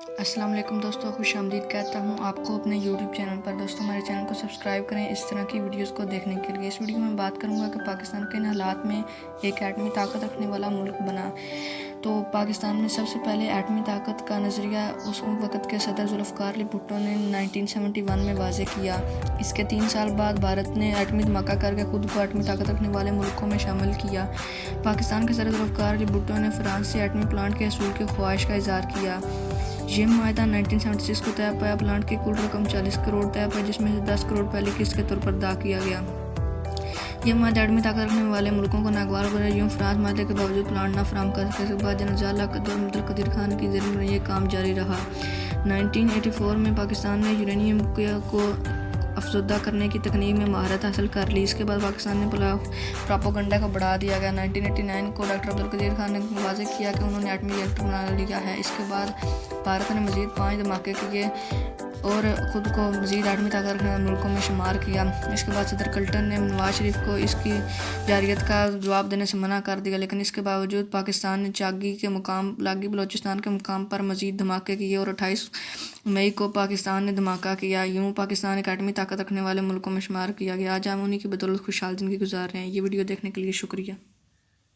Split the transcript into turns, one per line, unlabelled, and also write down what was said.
السلام علیکم دوستوں، خوش آمدید کہتا ہوں آپ کو اپنے یوٹیوب چینل پر۔ دوستوں ہمارے چینل کو سبسکرائب کریں اس طرح کی ویڈیوز کو دیکھنے کے لیے۔ اس ویڈیو میں بات کروں گا کہ پاکستان کن حالات میں ایک ایٹمی طاقت رکھنے والا ملک بنا۔ تو پاکستان میں سب سے پہلے ایٹمی طاقت کا نظریہ اس وقت کے صدر ذوالفقار علی بھٹو نے 1971 میں واضح کیا۔ اس کے 3 سال بعد بھارت نے ایٹمی دھماکہ کر کے خود کو ایٹمی طاقت رکھنے والے ملکوں میں شامل کیا۔ پاکستان کے صدر ذوالفقار علی بھٹو نے فرانس سے ایٹمی پلانٹ کے حصول کی خواہش کا اظہار کیا۔ یہ معاہدہ 1976 کو طے پایا۔ پلانٹ کی کل رقم 40 کروڑ طے پائی، جس میں سے 10 کروڑ پہلی قسط کے طور پر ادا کیا گیا۔ یہ معاہدہ ایٹمی طاقت رکھنے والے ملکوں کو ناگوار گزرا۔ یوں فرانس معاہدے کے باوجود پلانٹ نہ فراہم کر سکے۔ اس کے بعد جنرل ضیاء الحق اور عبدالقدیر خان کی زیر میں یہ کام جاری رہا۔ 1984 میں پاکستان نے یورینیم کو افزودہ کرنے کی تکنیک میں مہارت حاصل کر لی۔ اس کے بعد پاکستان میں پراپوگنڈا کو بڑھا دیا گیا۔ 1989 کو ڈاکٹر عبدالقدیر خان نے واضح کیا کہ انہوں نے ایٹمی ری ایکٹر بنا لیا ہے۔ اس کے بعد بھارت نے مزید 5 دھماکے کیے اور خود کو مزید ایٹمی طاقت رکھنے والے ملکوں میں شمار کیا۔ اس کے بعد صدر کلنٹن نے نواز شریف کو اس کی جارحیت کا جواب دینے سے منع کر دیا، لیکن اس کے باوجود پاکستان نے لاگی بلوچستان کے مقام پر مزید دھماکے کیے اور 28 مئی کو پاکستان نے دھماکہ کیا۔ یوں پاکستان ایک ایٹمی طاقت رکھنے والے ملکوں میں شمار کیا گیا۔ آج ہم انہی کی بدولت خوشحال زندگی گزار رہے ہیں۔ یہ ویڈیو دیکھنے کے لیے شکریہ۔